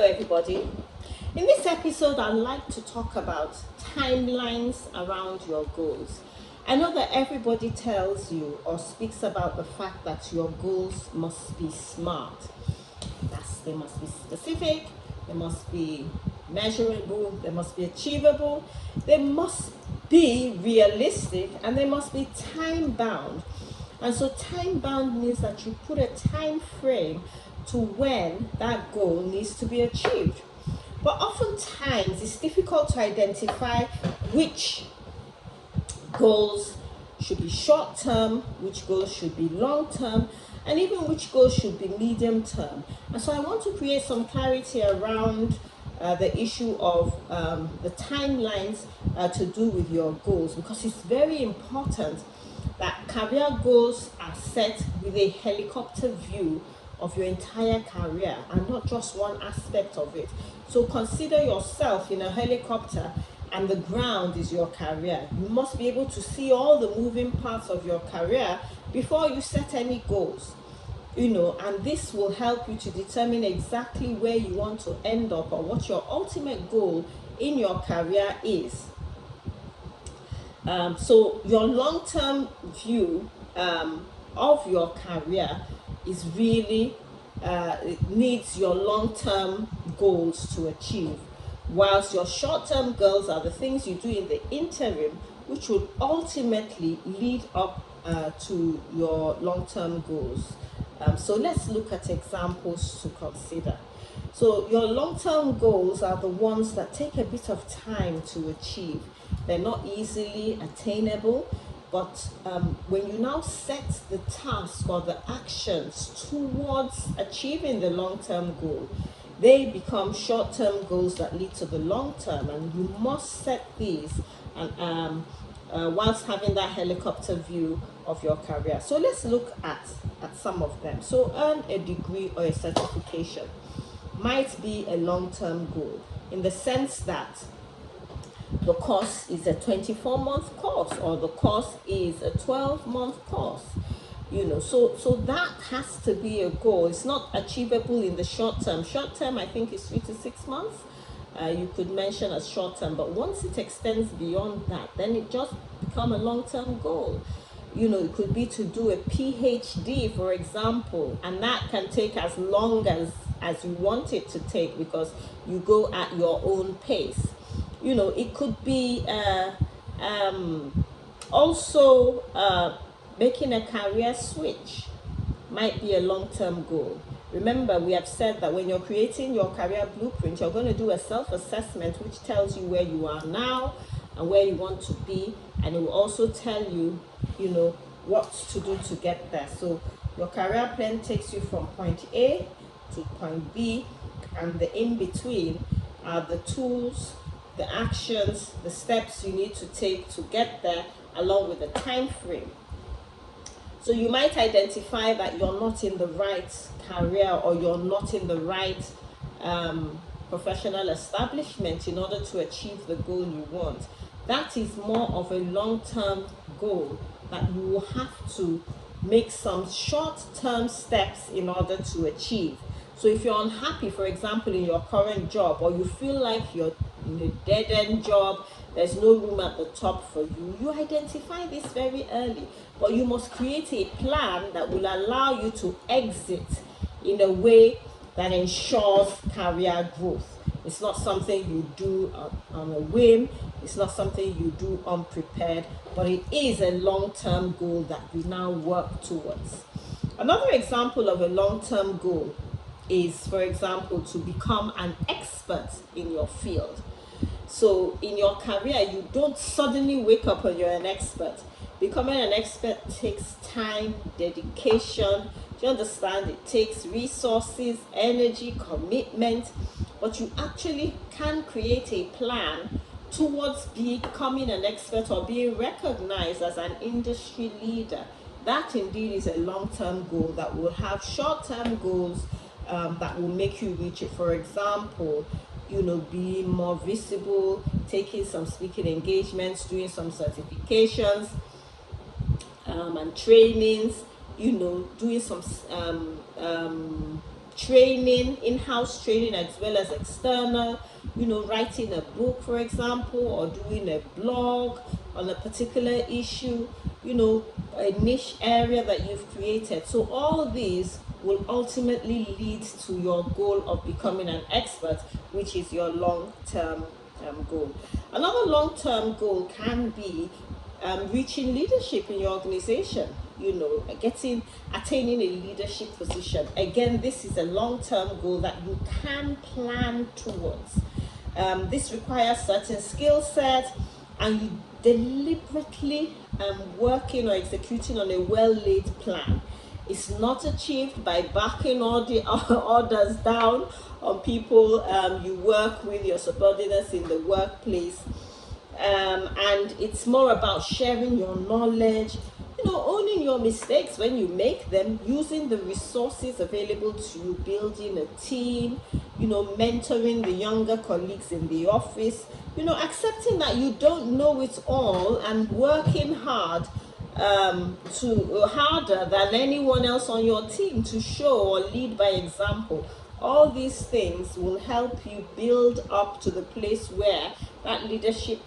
Hello everybody. In this episode, I'd like to talk about timelines around your goals. I know that everybody tells you or speaks about the fact that your goals must be smart. They must be specific, they must be measurable, they must be achievable, they must be realistic, and they must be time bound. And so time bound means that you put a time frame to when that goal needs to be achieved. But oftentimes it's difficult to identify which goals should be short term, which goals should be long term, and even which goals should be medium term. And so I want to create some clarity around the issue of the timelines to do with your goals, because it's very important that career goals are set with a helicopter view of your entire career and not just one aspect of it. So consider yourself in a helicopter and the ground is your career. You must be able to see all the moving parts of your career before you set any goals. And this will help you to determine exactly where you want to end up or what your ultimate goal in your career is. So your long-term view of your career is really it needs your long-term goals to achieve, whilst your short-term goals are the things you do in the interim, which will ultimately lead up to your long-term goals. So let's look at examples to consider. So your long-term goals are the ones that take a bit of time to achieve. They're not easily attainable, but when you now set the task or the actions towards achieving the long-term goal, they become short-term goals that lead to the long-term, and you must set these and whilst having that helicopter view of your career. So let's look at some of them. So earn a degree or a certification might be a long-term goal, in the sense that the course is a 24-month course or the course is a 12-month course. So that has to be a goal. It's not achievable in the short term. Short term, I think, is 3 to 6 months. You could mention as short term, but once it extends beyond that, then it just becomes a long-term goal. It could be to do a PhD, for example, and that can take as long as you want it to take, because you go at your own pace. It could be also making a career switch might be a long-term goal. Remember, we have said that when you're creating your career blueprint, you're going to do a self-assessment which tells you where you are now and where you want to be, and it will also tell you, what to do to get there. So your career plan takes you from point A to point B, and the in-between are the tools, the actions, the steps you need to take to get there, along with the time frame. So you might identify that you're not in the right career or you're not in the right professional establishment in order to achieve the goal you want. That is more of a long-term goal that you will have to make some short-term steps in order to achieve. So if you're unhappy, for example, in your current job, or you feel like you're in a dead-end job, there's no room at the top for you, you identify this very early. But you must create a plan that will allow you to exit in a way that ensures career growth. It's not something you do on a whim. It's not something you do unprepared, but it is a long-term goal that you now work towards. Another example of a long-term goal is, for example, to become an expert in your field. So in your career, you don't suddenly wake up and you're an expert. Becoming an expert takes time, dedication. Do you understand? It takes resources, energy, commitment. But you actually can create a plan towards becoming an expert or being recognized as an industry leader. That indeed is a long-term goal that will have short-term goals that will make you reach it. For example, being more visible, taking some speaking engagements, doing some certifications and trainings, doing some training, in-house training as well as external, writing a book, for example, or doing a blog on a particular issue, a niche area that you've created. So all these will ultimately lead to your goal of becoming an expert, which is your long-term goal. Another long-term goal can be reaching leadership in your organization, attaining a leadership position. Again, this is a long-term goal that you can plan towards. This requires certain skill sets, and you deliberately working or executing on a well-laid plan. It's not achieved by backing all the orders down on people you work with, your subordinates in the workplace. And it's more about sharing your knowledge, owning your mistakes when you make them, using the resources available to you, building a team, mentoring the younger colleagues in the office, accepting that you don't know it all and working harder than anyone else on your team to show or lead by example. All these things will help you build up to the place where that leadership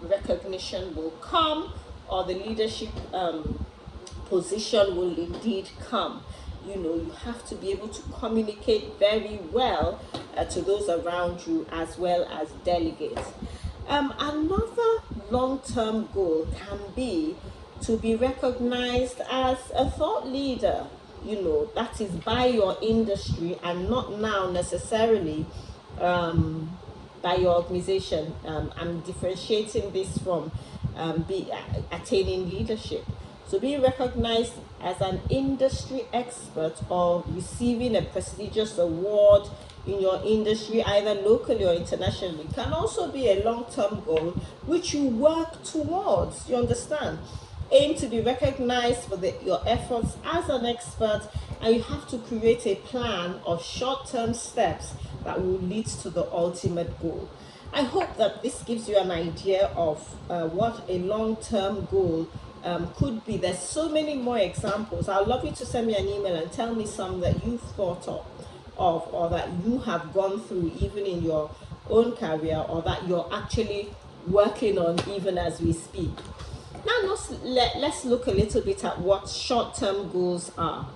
recognition will come, or the leadership position will indeed come. You have to be able to communicate very well to those around you as well as delegates. Another long-term goal can be to be recognized as a thought leader, that is by your industry and not now necessarily by your organization. I'm differentiating this from attaining leadership. So being recognized as an industry expert or receiving a prestigious award in your industry, either locally or internationally, can also be a long-term goal which you work towards. You understand? Aim to be recognized for your efforts as an expert, and you have to create a plan of short-term steps that will lead to the ultimate goal. I hope that this gives you an idea of what a long-term goal could be. There's so many more examples. I'd love you to send me an email and tell me some that you've thought of or that you have gone through even in your own career, or that you're actually working on even as we speak. Now let's look a little bit at what short-term goals are.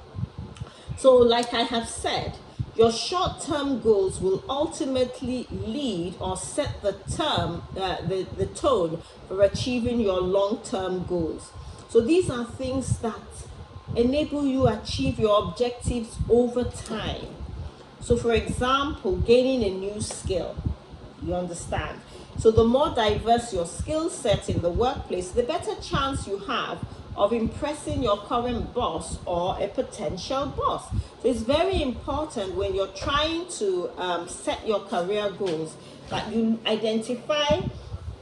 So like I have said, your short-term goals will ultimately lead or set the tone for achieving your long-term goals. So these are things that enable you achieve your objectives over time. So for example, gaining a new skill, you understand? So the more diverse your skill set in the workplace, the better chance you have of impressing your current boss or a potential boss. So it's very important when you're trying to set your career goals that you identify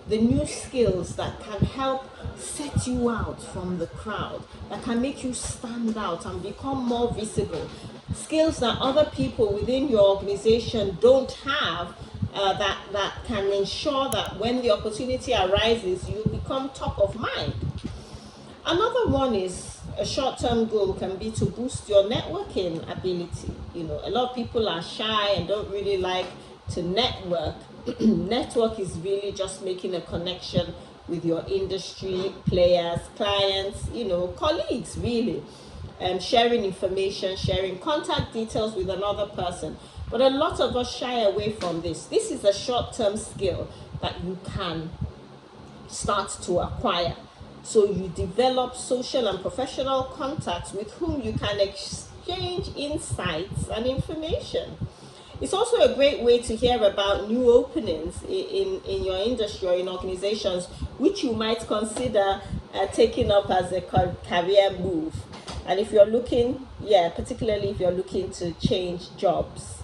the new skills that can help set you out from the crowd, that can make you stand out and become more visible. Skills that other people within your organization don't have, that can ensure that when the opportunity arises, you become top of mind. Another one is a short-term goal can be to boost your networking ability. A lot of people are shy and don't really like to network. Network is really just making a connection with your industry players, clients, colleagues really, and sharing information, sharing contact details with another person. But a lot of us shy away from this. This is a short-term skill that you can start to acquire. So you develop social and professional contacts with whom you can exchange insights and information. It's also a great way to hear about new openings in your industry or in organizations, which you might consider taking up as a career move. And if you're looking, particularly if you're looking to change jobs,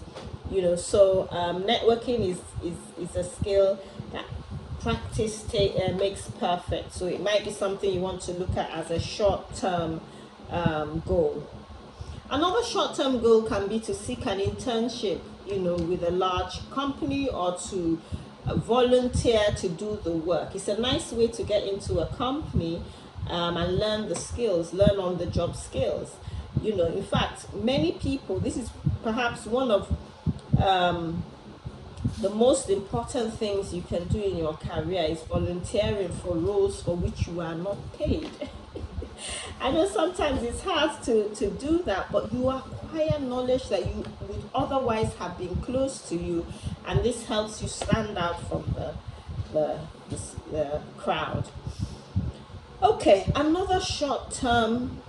so networking is a skill that practice makes perfect. So it might be something you want to look at as a short-term goal. Another short-term goal can be to seek an internship, with a large company, or to volunteer to do the work. It's a nice way to get into a company and learn the skills, learn on-the-job skills. In fact, many people, this is perhaps one of the most important things you can do in your career is volunteering for roles for which you are not paid. I know sometimes it's hard to do that, but you acquire knowledge that you would otherwise have been close to you, and this helps you stand out from the crowd. Okay, another short-term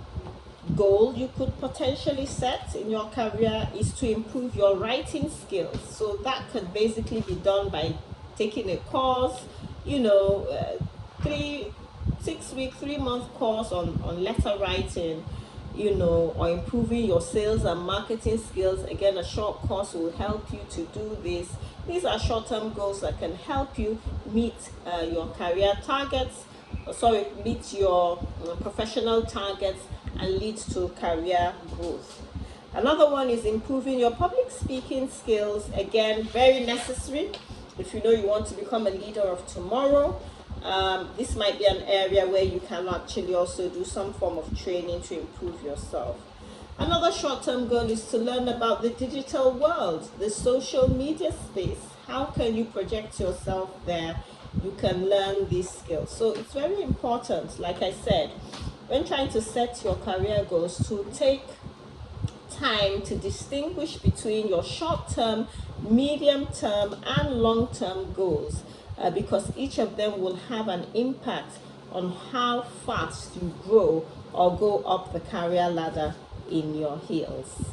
goal you could potentially set in your career is to improve your writing skills. So that could basically be done by taking a course, 3-6 week, 3-month course on letter writing, or improving your sales and marketing skills. Again, a short course will help you to do this. These are short-term goals that can help you meet your career targets, meet your professional targets and lead to career growth. Another one is improving your public speaking skills. Again, very necessary if you know you want to become a leader of tomorrow. This might be an area where you can actually also do some form of training to improve yourself. Another short-term goal is to learn about the digital world, the social media space. How can you project yourself there? You can learn these skills. So it's very important, like I said, when trying to set your career goals, to take time to distinguish between your short-term, medium-term, and long-term goals, because each of them will have an impact on how fast you grow or go up the career ladder in your heels.